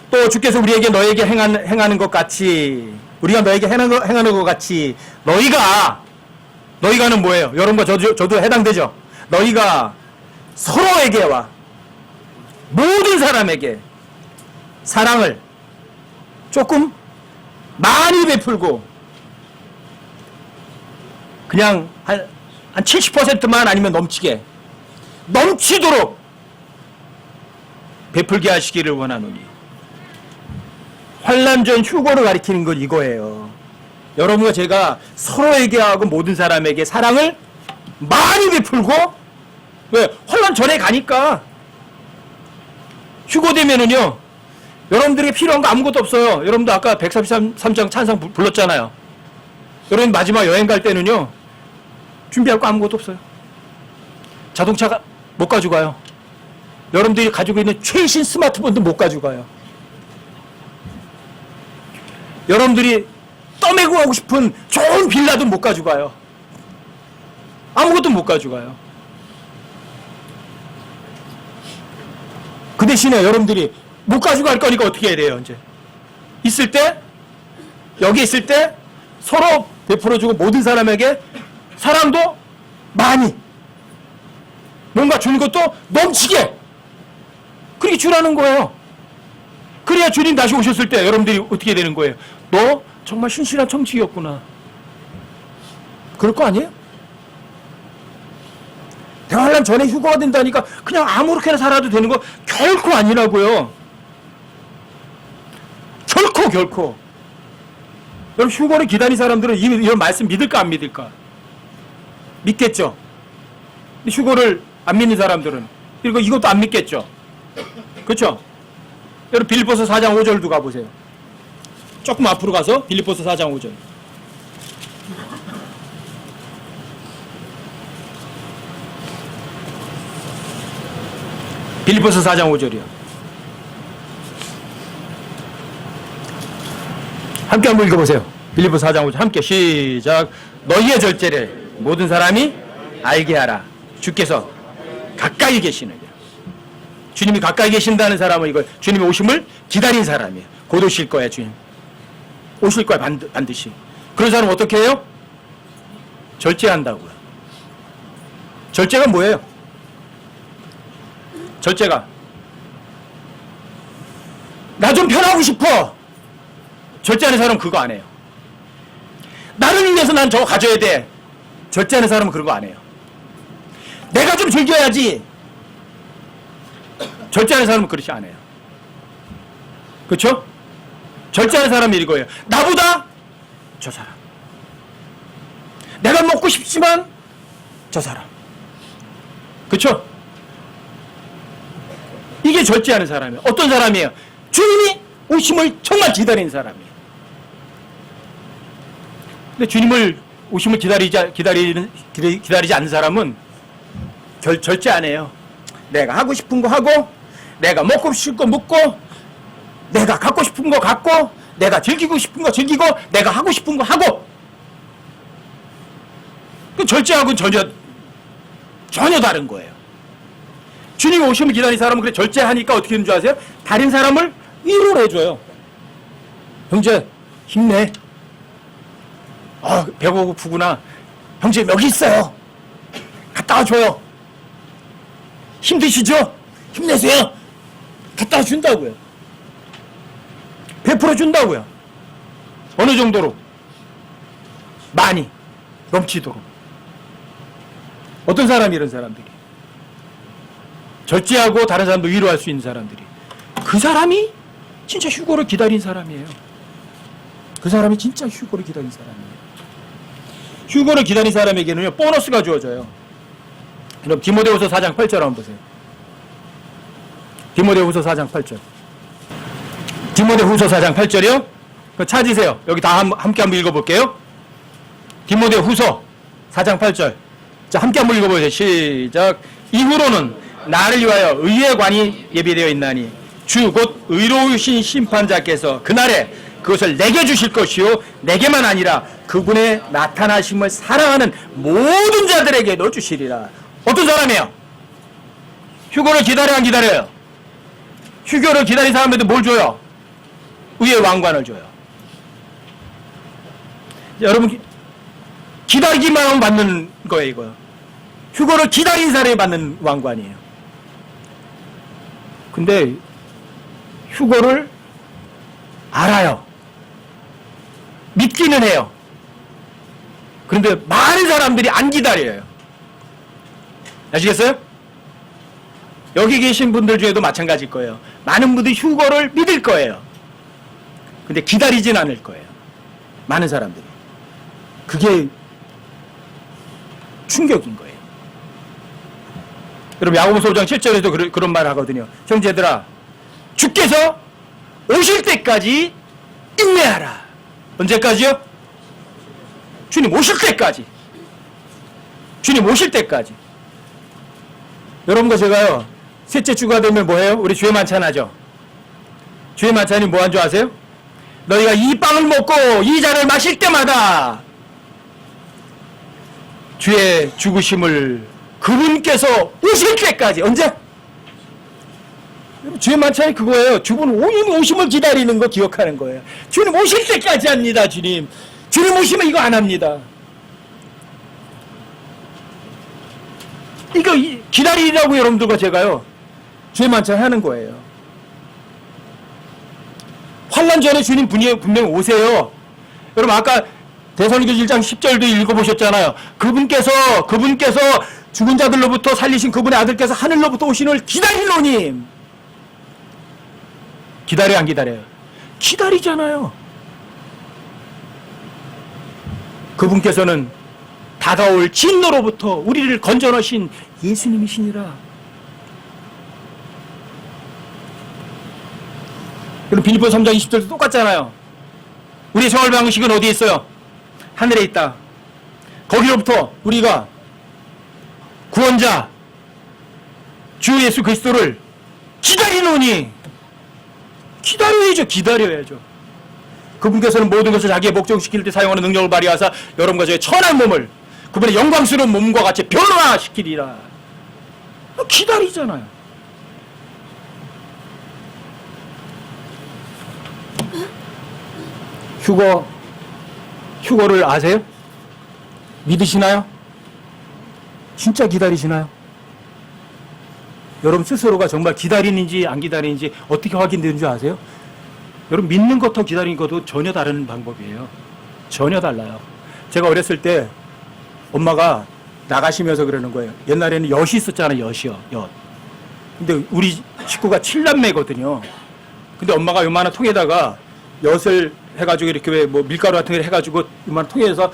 또 주께서 우리에게 너에게 행하는 것 같이, 우리가 너에게 행하는 것 같이 너희가는 뭐예요? 여러분과 저도 해당되죠. 너희가 서로에게와 모든 사람에게 사랑을 조금 많이 베풀고, 그냥 한 70%만 아니면 넘치도록 베풀게 하시기를 원하노니. 환난 전 휴거를 가리키는 건 이거예요. 여러분과 제가 서로에게 하고 모든 사람에게 사랑을 많이 베풀고, 왜? 환난 전에 가니까. 휴거 되면은요, 여러분들에게 필요한 거 아무것도 없어요. 여러분도 아까 133장 찬상 불렀잖아요. 여러분 마지막 여행 갈 때는요, 준비할 거 아무것도 없어요. 자동차가 못 가져가요. 여러분들이 가지고 있는 최신 스마트폰도 못 가져가요. 여러분들이 떠매고 가고 싶은 좋은 빌라도 못 가져가요. 아무것도 못 가져가요. 그 대신에 여러분들이 못 가져갈 거니까 어떻게 해야 돼요, 이제? 여기 있을 때 서로 베풀어주고 모든 사람에게 사랑도 많이, 뭔가 주는 것도 넘치게, 그렇게 주라는 거예요. 그래야 주님 다시 오셨을 때 여러분들이 어떻게 되는 거예요? 너 정말 신실한 청지기였구나. 그럴 거 아니에요? 대환란 전에 휴거가 된다니까 그냥 아무렇게나 살아도 되는 거 결코 아니라고요. 결코. 여러분, 휴거를 기다린 사람들은 이런 말씀 믿을까 안 믿을까? 믿겠죠. 근데 휴거를 안 믿는 사람들은 그리고 이것도 안 믿겠죠. 그렇죠? 여러분, 빌립보서 4장 5절도 가보세요. 조금 앞으로 가서 빌립보서 4장 5절. 빌립보서 4장 5절이요. 함께 한번 읽어보세요. 빌립보서 4장 5절 함께 시작. 너희의 절제를 모든 사람이 알게 하라. 주께서 가까이 계시느니라. 주님이 가까이 계신다는 사람은 이거 주님이 오심을 기다린 사람이에요. 곧 오실 거야, 주님. 오실 거야, 반드시. 그런 사람은 어떻게 해요? 절제한다고요. 절제가 뭐예요? 절제가 나 좀 편하고 싶어. 절제하는 사람은 그거 안 해요. 나를 위해서 난 저거 가져야 돼. 절제하는 사람은 그런 거 안 해요. 내가 좀 즐겨야지. 절제하는 사람은 그렇지 않아요. 그렇죠? 절제하는 사람이 이거예요. 나보다 저 사람. 내가 먹고 싶지만 저 사람. 그렇죠? 이게 절제하는 사람이에요. 어떤 사람이에요? 주님이 오심을 정말 기다리는 사람이에요. 근데 주님을 오심을 기다리지 않는 사람은 절제 안 해요. 내가 하고 싶은 거 하고, 내가 먹고 싶은 거 먹고, 내가 갖고 싶은 거 갖고, 내가 즐기고 싶은 거 즐기고, 내가 하고 싶은 거 하고. 그 절제하고는 전혀 다른 거예요. 주님이 오심을 기다리는 사람은 그래 절제하니까 어떻게 되는 줄 아세요? 다른 사람을 위로를 해줘요. 형제 힘내. 배가 고프구나. 형제 여기 있어요. 갔다 와줘요. 힘드시죠? 힘내세요. 갖다 준다고요. 베풀어 준다고요. 어느 정도로? 많이 넘치도록. 어떤 사람이 이런 사람들이? 절제하고 다른 사람도 위로할 수 있는 사람들이. 그 사람이 진짜 휴거를 기다린 사람이에요. 그 사람이 진짜 휴거를 기다린 사람이에요. 휴거를 기다린 사람에게는요, 보너스가 주어져요. 그럼 디모데후서 4장 8절 한번 보세요. 디모데후서 4장 8절. 디모데후서 4장 8절이요? 찾으세요. 여기 다 함께 한번 읽어볼게요. 디모데후서 4장 8절. 자, 함께 한번 읽어보세요. 시작. 이후로는 나를 위하여 의의 관이 예비되어 있나니 주 곧 의로우신 심판자께서 그날에 그것을 내게 주실 것이요 내게만 아니라 그분의 나타나심을 사랑하는 모든 자들에게도 주시리라. 어떤 사람이에요? 휴거를 기다려 안 기다려요? 휴교를 기다린 사람한테 뭘 줘요? 의의 왕관을 줘요. 여러분, 기다리기만 하면 받는 거예요, 이거. 휴거를 기다린 사람이 받는 왕관이에요. 근데 휴거를 알아요. 믿기는 해요. 그런데 많은 사람들이 안 기다려요. 아시겠어요? 여기 계신 분들 중에도 마찬가지일 거예요. 많은 분들이 휴거를 믿을 거예요. 근데 기다리진 않을 거예요. 많은 사람들이. 그게 충격인 거예요. 여러분, 야고보서 5장 7절에도 그런 말 하거든요. 형제들아, 주께서 오실 때까지 인내하라. 언제까지요? 주님 오실 때까지. 주님 오실 때까지. 여러분과 제가요, 셋째 주가 되면 뭐예요? 우리 주의 만찬하죠. 주의 만찬이 뭐한 줄 아세요? 너희가 이 빵을 먹고 이 잔을 마실 때마다 주의 죽으심을 그분께서 오실 때까지. 언제? 주의 만찬이 그거예요. 주분 오심을 기다리는 거 기억하는 거예요. 주님 오실 때까지 합니다. 주님 오시면 이거 안 합니다. 이거 기다리라고 여러분들과 제가요, 주의 만찬 하는 거예요. 환난 전에 주님 분명히 오세요. 여러분, 아까 데살로니가서 1장 10절도 읽어보셨잖아요. 그분께서 죽은 자들로부터 살리신 그분의 아들께서 하늘로부터 오시는 기다리노니. 기다려요, 안 기다려요? 기다리잖아요. 그분께서는 다가올 진노로부터 우리를 건져내신 예수님이시니라. 그럼 빌립보 3장 20절도 똑같잖아요. 우리의 생활 방식은 어디에 있어요? 하늘에 있다. 거기로부터 우리가 구원자 주 예수 그리스도를 기다리노니. 기다려야죠. 그분께서는 모든 것을 자기의 목적시킬 때 사용하는 능력을 발휘하사 여러분과 저의 천한 몸을 그분의 영광스러운 몸과 같이 변화시키리라. 기다리잖아요. 휴거를 아세요? 믿으시나요? 진짜 기다리시나요? 여러분 스스로가 정말 기다리는지 안 기다리는지 어떻게 확인되는 줄 아세요? 여러분, 믿는 것과 기다리는 것도 전혀 다른 방법이에요. 전혀 달라요. 제가 어렸을 때 엄마가 나가시면서 그러는 거예요. 옛날에는 엿이 있었잖아요. 엿. 근데 우리 식구가 7남매거든요. 근데 엄마가 요만한 통에다가 엿을 해가지고 이렇게 왜 뭐 밀가루 같은 걸 해가지고 요만한 통에서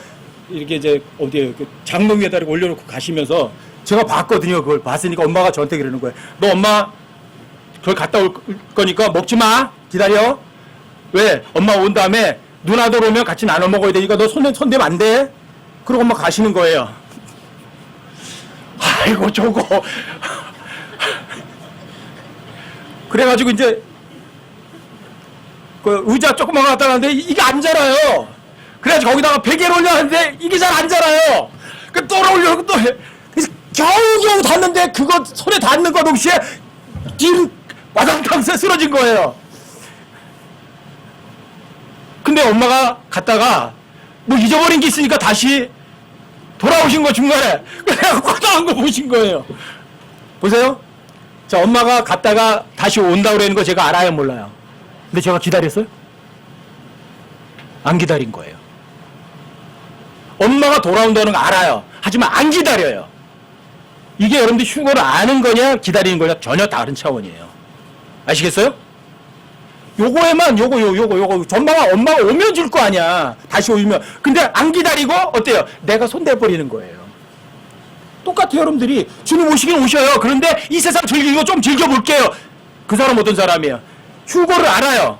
이렇게 이제 어디에 장롱 위에다 이렇게 올려놓고 가시면서 제가 봤거든요. 그걸 봤으니까 엄마가 저한테 그러는 거예요. 너 엄마 그걸 갔다 올 거니까 먹지 마. 기다려. 왜? 엄마 온 다음에 누나들 오면 같이 나눠 먹어야 되니까 너 손 대면 안 돼. 그러고 엄마 가시는 거예요. 아이고 저거. 그래가지고 이제 그 의자 조그만 거 갖다 놨는데 이게 안 자라요. 그래서 거기다가 베개를 올려놨는데 이게 잘 안 자라요. 그 또 올려놓고 또 해. 그래서 겨우겨우 닿는데 그거 손에 닿는 거 동시에 뒤로 와당탕 쓰러진 거예요. 근데 엄마가 갔다가 뭐 잊어버린 게 있으니까 다시 돌아오신 거 중간에. 그래서 꼬당한 거 보신 거예요. 보세요. 자, 엄마가 갔다가 다시 온다고 그러는 거 제가 알아요, 몰라요? 근데 제가 기다렸어요? 안 기다린 거예요. 엄마가 돌아온다는 거 알아요. 하지만 안 기다려요. 이게 여러분들 휴거를 아는 거냐 기다리는 거냐 전혀 다른 차원이에요. 아시겠어요? 요거에만 요거 전망아 엄마가 오면 줄 거 아니야. 다시 오면. 근데 안 기다리고 어때요? 내가 손대버리는 거예요. 똑같아요. 여러분들이 주님 오시긴 오셔요. 그런데 이 세상 즐기는 거 좀 즐겨볼게요. 그 사람 어떤 사람이에요? 휴거를 알아요.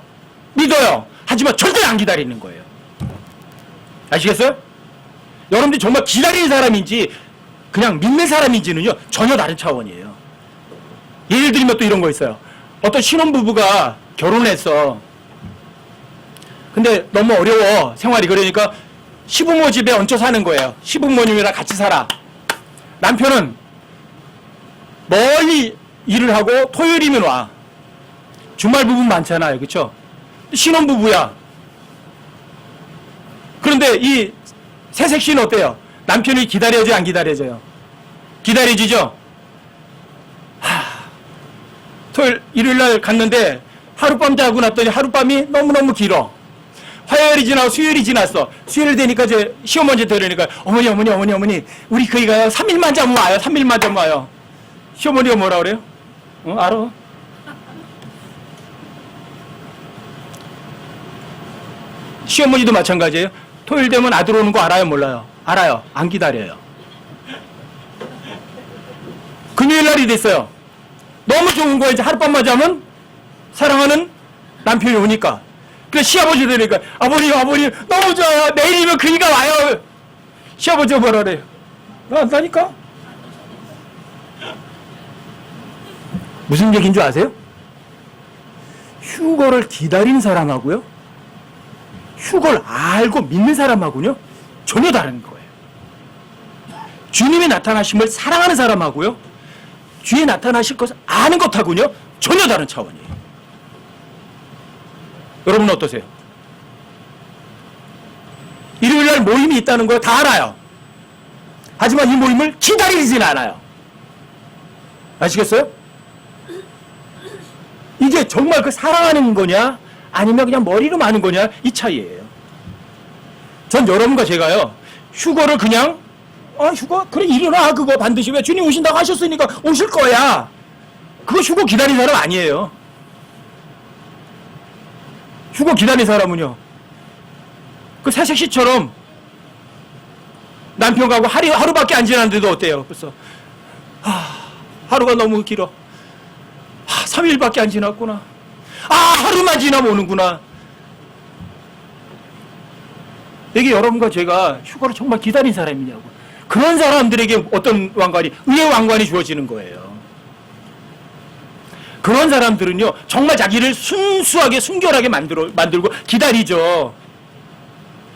믿어요. 하지만 절대 안 기다리는 거예요. 아시겠어요? 여러분들이 정말 기다리는 사람인지 그냥 믿는 사람인지는요 전혀 다른 차원이에요. 예를 들면 또 이런 거 있어요. 어떤 신혼부부가 결혼했어. 근데 너무 어려워 생활이. 그러니까 시부모 집에 얹혀 사는 거예요. 시부모님이랑 같이 살아. 남편은 멀리 일을 하고 토요일이면 와. 주말 부부 많잖아요. 그렇죠? 신혼부부야. 그런데 이 새색 씨는 어때요? 남편이 기다려져요, 안 기다려져요? 기다려지죠? 토요일, 일요일 날 갔는데 하룻밤 자고 났더니 하룻밤이 너무너무 길어. 화요일이 지나고 수요일이 지났어. 수요일 되니까 이제 시어머니한테 그러니까 어머니 우리 거기 가요. 3일만 자면 와요. 3일만 자면 와요. 시어머니가 뭐라 그래요? 알아. 시어머니도 마찬가지예요. 토요일 되면 아들 오는 거 알아요, 몰라요? 알아요. 안 기다려요. 금요일 날이 됐어요. 너무 좋은 거야. 이제 하룻밤만 자면 사랑하는 남편이 오니까. 그래서 시아버지 되니까 아버님 너무 좋아요. 내일이면 그이가 와요. 시아버지가 뭐라 그래요? 나 안다니까? 무슨 얘기인 줄 아세요? 휴거를 기다리는 사람하고요, 휴거를 알고 믿는 사람하고요 전혀 다른 거예요. 주님이 나타나심을 사랑하는 사람하고요, 주에 나타나실 것을 아는 것하고요 전혀 다른 차원이에요. 여러분은 어떠세요? 일요일날 모임이 있다는 걸 다 알아요. 하지만 이 모임을 기다리진 않아요. 아시겠어요? 이게 정말 그 사랑하는 거냐 아니면 그냥 머리로 마는 거냐 이 차이예요. 전 여러분과 제가요 휴거를 그냥 휴거? 그래 일어나. 그거 반드시 왜 주님 오신다고 하셨으니까 오실 거야. 그거 휴거 기다린 사람 아니에요. 휴거 기다린 사람은요 그 새색시처럼 남편하고 하루밖에 안 지났는데도 어때요? 벌써 하루가 너무 길어. 3일밖에 안 지났구나. 하루만 지나면 오는구나. 이게 여러분과 제가 휴거를 정말 기다린 사람이냐고. 그런 사람들에게 어떤 왕관이, 의의 왕관이 주어지는 거예요. 그런 사람들은요 정말 자기를 순수하게 순결하게 만들고 기다리죠.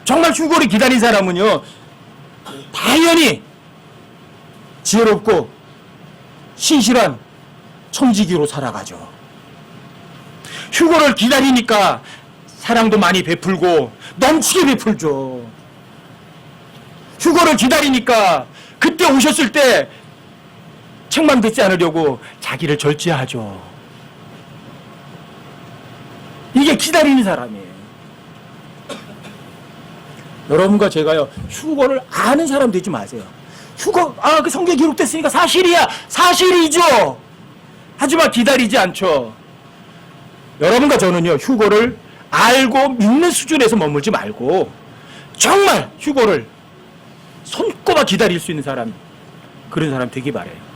정말 휴거를 기다린 사람은요 당연히 지혜롭고 신실한 청지기로 살아가죠. 휴거를 기다리니까 사랑도 많이 베풀고 넘치게 베풀죠. 휴거를 기다리니까 그때 오셨을 때 책만 듣지 않으려고 자기를 절제하죠. 이게 기다리는 사람이에요. 여러분과 제가요 휴거를 아는 사람 되지 마세요. 휴거 그 성경에 기록됐으니까 사실이야. 사실이죠. 하지만 기다리지 않죠. 여러분과 저는요 휴거를 알고 믿는 수준에서 머물지 말고 정말 휴거를 손꼽아 기다릴 수 있는 사람, 그런 사람 되기 바라요.